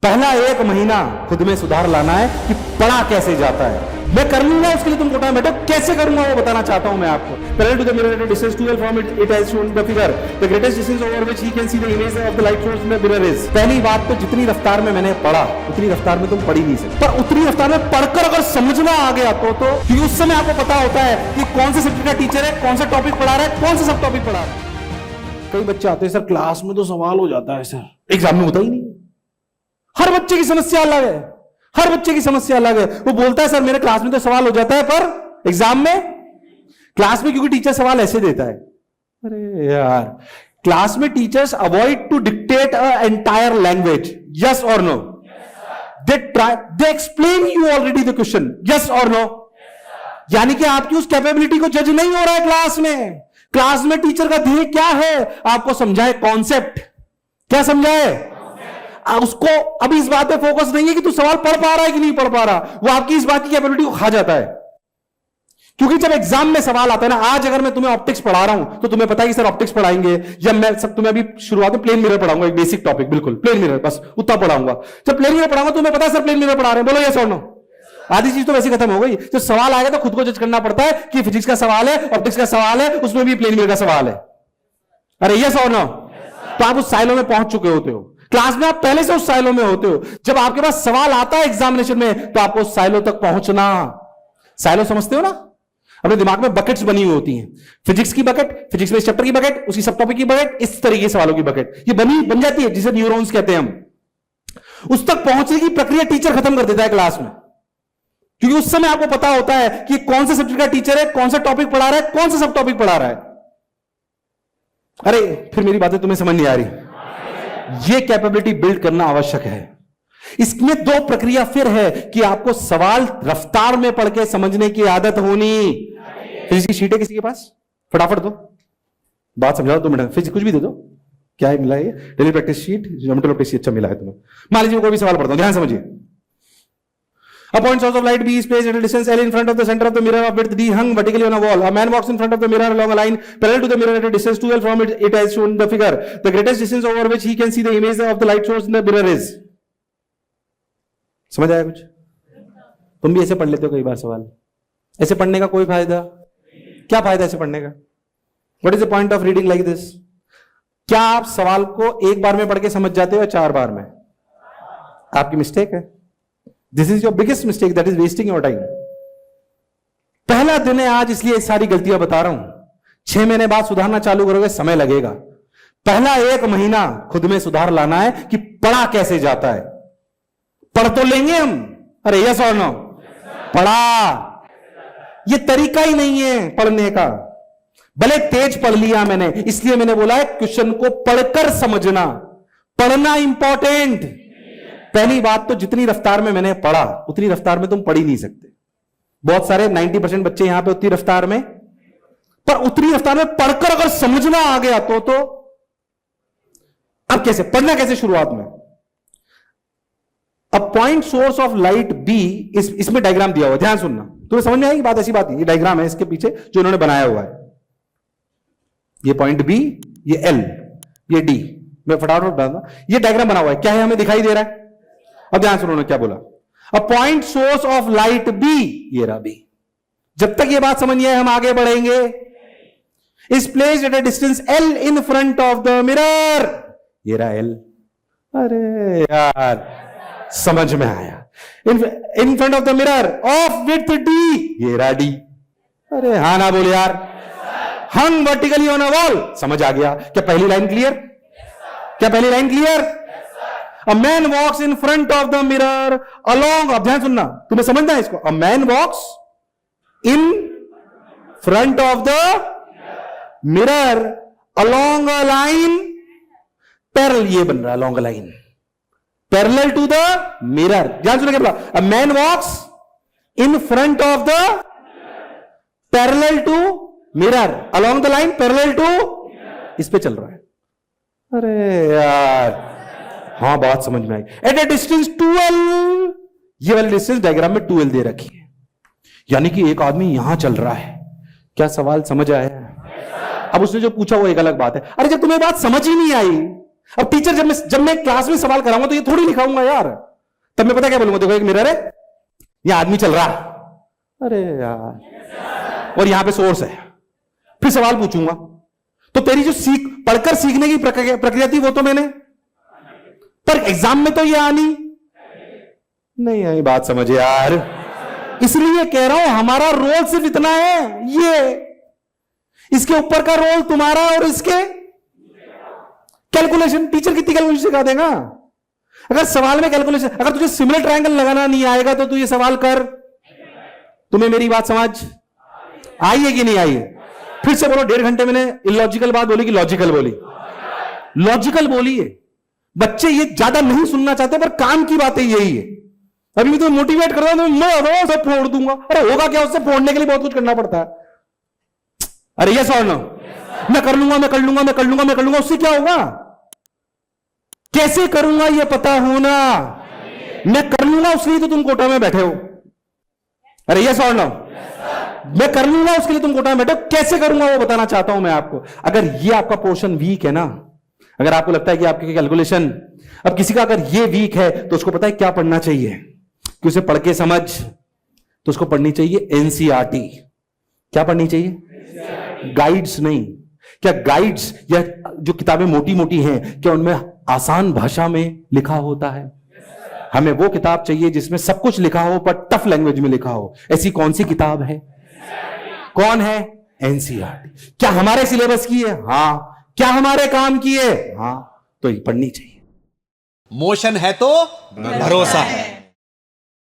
पहला 1 महीना खुद में सुधार लाना है कि पढ़ा कैसे जाता है। मैं कर लूंगा, उसके लिए तुम कोटा में बैठो, कैसे करूंगा वो बताना चाहता हूं मैं आपको। Parallel to the mirror at a distance 12 from it has shown the figure. The greatest distance over which he can see the image of the light source in the mirror is. पहली बात तो जितनी रफ्तार में मैंने पढ़ा उतनी रफ्तार में तुम पढ़ ही नहीं सकते, पर उतनी रफ्तार में पढ़कर अगर समझना आ गया तो क्योंकि उस समय आपको पता होता है कि कौन से सब्जेक्ट का टीचर है, कौन सा टॉपिक पढ़ा रहा है, कौन सा सब टॉपिक पढ़ा रहा है। कई बच्चे आते हैं सर क्लास में तो सवाल हो जाता है सर, एग्जाम में होता ही नहीं। हर बच्चे की समस्या अलग है, हर बच्चे की समस्या अलग है। वो बोलता है सर मेरे क्लास में तो सवाल हो जाता है पर एग्जाम में, क्लास में क्योंकि टीचर सवाल ऐसे देता है। अरे यार, क्लास में teachers avoid to dictate a entire language, yes और no. They explain you already the question, yes और नो। यानी कि आपकी उस कैपेबिलिटी को जज नहीं हो रहा है क्लास में। क्लास में टीचर का ध्येय क्या है, आपको समझाए कॉन्सेप्ट। क्या समझाए उसको। अभी इस बात पे फोकस नहीं है कि तू सवाल पढ़ पा रहा है कि नहीं पढ़ पा रहा, वो आपकी इस बात की कैपेबिलिटी को खा जाता है। क्योंकि जब एग्जाम में सवाल आता है ना, आज अगर मैं तुम्हें ऑप्टिक्स पढ़ा रहा हूं तो तुम्हें पता है कि सर ऑप्टिक्स पढ़ाएंगे, या मैं सब तुम्हें अभी शुरुआत में प्लेन मिरर पढ़ाऊंगा, एक बेसिक टॉपिक, बिल्कुल प्लेन मिरर, बस उतना पढ़ाऊंगा। जब प्लेन मिरर पढ़ाऊंगा तुम्हें पता है सर प्लेन मिरर पढ़ा रहे हैं, बोलो यस और नो। आधी चीज तो वैसे खत्म हो गई। जब सवाल आएगा तो खुद को जज करना पड़ता है कि फिजिक्स का सवाल है, ऑप्टिक्स का सवाल है, उसमें भी प्लेन मिरर का सवाल है। अरे यस और नो। तो आप उस साइलो में पहुंच चुके होते हो, क्लास में आप पहले से उस साइलो में होते हो। जब आपके पास सवाल आता है एग्जामिनेशन में तो आपको उस साइलो तक पहुंचना। साइलो समझते हो ना, अपने दिमाग में बकेट्स बनी हुई होती हैं। फिजिक्स की बकेट, फिजिक्स में इस चैप्टर की बकेट, उसी सब टॉपिक की बकेट, इस तरीके के सवालों की बकेट ये बन जाती है, जिसे न्यूरॉन्स कहते हैं हम। उस तक पहुंचने की प्रक्रिया टीचर खत्म कर देता है क्लास में, क्योंकि उस समय आपको पता होता है कि कौन से सब्जेक्ट का टीचर है, कौन सा टॉपिक पढ़ा रहा है, कौन सा सब टॉपिक पढ़ा रहा है। अरे फिर मेरी बातें तुम्हें समझ नहीं आ रही। यह कैपेबिलिटी बिल्ड करना आवश्यक है। इसमें 2 प्रक्रिया फिर है कि आपको सवाल रफ्तार में पढ़ के समझने की आदत होनी। फिजिक्स की शीट है किसी के पास, फटाफट दो, बात समझाओ 2 मिनट। फिजिक्स कुछ भी दे दो, क्या है मिला है, daily practice sheet, geometry practice sheet अच्छा मिला है तुम्हें। मान लीजिए कोई भी सवाल पढ़ता हूं, ध्यान समझिए। A point source of light B is placed at a distance L in front of the center of the mirror of width D hung vertically on a wall. A man walks in front of the mirror along a line parallel to the mirror at a distance 2L from it as shown in the figure. The greatest distance over which he can see the image of the light source in the mirror is. समझ आया कुछ? तुम भी ऐसे पढ़ लेते हो कई बार सवाल। ऐसे पढ़ने का कोई फायदा? क्या फायदा ऐसे पढ़ने का? What is the point of reading like this? क्या आप सवाल को एक बार में पढ़ के समझ जाते हो या 4 बार में? आपकी मिस्टेक है। This is your biggest mistake, that is wasting your time. पहला दिन है आज, इसलिए सारी गलतियां बता रहा हूं। 6 महीने बाद सुधारना चालू करोगे, समय लगेगा। पहला 1 महीना खुद में सुधार लाना है कि पढ़ा कैसे जाता है। पढ़ तो लेंगे हम, अरे यस और नो। पढ़ा, ये तरीका ही नहीं है पढ़ने का। भले तेज पढ़ लिया मैंने, इसलिए मैंने बोला है क्वेश्चन को पढ़कर समझना। पढ़ना इंपॉर्टेंट। पहली बात तो जितनी रफ्तार में मैंने पढ़ा उतनी रफ्तार में तुम पढ़ ही नहीं सकते। बहुत सारे 90% बच्चे यहां पे उतनी रफ्तार में, पर उतनी रफ्तार में पढ़कर अगर समझना आ गया तो अब कैसे पढ़ना, कैसे शुरुआत में। अब point source of light B, इसमें डायग्राम दिया हुआ है, ध्यान सुनना, तुम्हें समझ में आएगी बात। ऐसी बात नहीं, ये डायग्राम है इसके पीछे जो इन्होंने बनाया हुआ है। ये पॉइंट बी, ये एल, ये डी, मैं फटाफट बता दूं, ये डायग्राम बना हुआ है। क्या है, हमें दिखाई दे रहा है। अब ध्यान सुनो, क्या बोला। A point source of light B, ये रहा बी। जब तक ये बात समझ नहीं आए हम आगे बढ़ेंगे। Is placed at a distance L in front of the mirror, ये रहा एल। अरे यार समझ में आया। In front of the mirror of width D, ये रहा डी। अरे हाँ ना बोले यार। हंग वर्टिकली ऑन अ वॉल, समझ आ गया। क्या पहली लाइन क्लियर? क्या पहली line clear? A man walks in front of the mirror along, अब ध्यान सुनना, तुम्हें समझना है इसको। A man walks in front of the mirror along a line parallel, ये बन रहा है along a line parallel to the mirror। ध्यान सुनिए क्या बोला। A man walks in front of the parallel to mirror along the line parallel to, इस पे चल रहा है। अरे यार हाँ बात समझ में आई। एट ए डिस्टेंस 2L, ये वाली डिस्टेंस डायग्राम में 2L दे रखी है, यानी कि एक आदमी यहां चल रहा है। क्या सवाल समझ आया? अब उसने जो पूछा वो एक अलग बात है। अरे जब तुम्हें बात समझ ही नहीं आई अब टीचर जब मैं क्लास में सवाल कराऊंगा तो ये थोड़ी लिखाऊंगा यार, तब मैं पता क्या बोलूंगा, देखो एक मिरर है, ये आदमी चल रहा, अरे यार, और यहां पे सोर्स है, फिर सवाल पूछूंगा। तो तेरी जो पढ़कर सीखने की प्रक्रिया थी वो तो मैंने, पर एग्जाम में तो ये आनी नहीं आई। बात समझे यार, इसलिए कह रहा हूं हमारा रोल सिर्फ इतना है, ये इसके ऊपर का रोल तुम्हारा और इसके कैलकुलेशन। टीचर कितनी कैलकुलेशन सिखा देगा? अगर सवाल में कैलकुलेशन, अगर तुझे सिमिलर ट्रायंगल लगाना नहीं आएगा तो तू ये सवाल कर। तुम्हें मेरी बात समझ आई है कि नहीं आई है? फिर से बोलो, 1.5 घंटे मैंने इलॉजिकल बात बोली कि लॉजिकल बोली? लॉजिकल बोली है। बच्चे ये ज्यादा नहीं सुनना चाहते, पर काम की बातें यही है। अभी भी तो मोटिवेट कर रहा हूं, मैं रोज सब फोड़ दूंगा। अरे होगा क्या, उससे फोड़ने के लिए बहुत कुछ करना पड़ता है। अरे यस और नो? मैं कर लूंगा, मैं कर लूंगा, मैं कर लूंगा, मैं कर लूंगा, उससे क्या होगा? कैसे करूंगा ये पता होना। मैं कर लूंगा उसके लिए तो तुम कोटा में बैठे हो। अरे यस और नो? मैं कर लूंगा उसके लिए तुम कोटा में बैठे हो। कैसे करूंगा वो बताना चाहता हूं मैं आपको। अगर ये आपका पोर्शन वीक है ना, अगर आपको लगता है कि आपके कैलकुलेशन, अब किसी का अगर ये वीक है तो उसको पता है क्या पढ़ना चाहिए कि उसे पढ़ के समझ, तो उसको पढ़नी चाहिए एनसीईआरटी। क्या पढ़नी चाहिए? गाइड्स नहीं। क्या गाइड्स या जो किताबें मोटी मोटी हैं, क्या उनमें आसान भाषा में लिखा होता है? हमें वो किताब चाहिए जिसमें सब कुछ लिखा हो पर टफ लैंग्वेज में लिखा हो। ऐसी कौन सी किताब है? कौन है? एनसीईआरटी। क्या हमारे सिलेबस की है? हां। क्या हमारे काम की है? हां। तो ये पढ़नी चाहिए। मोशन है तो भरोसा है।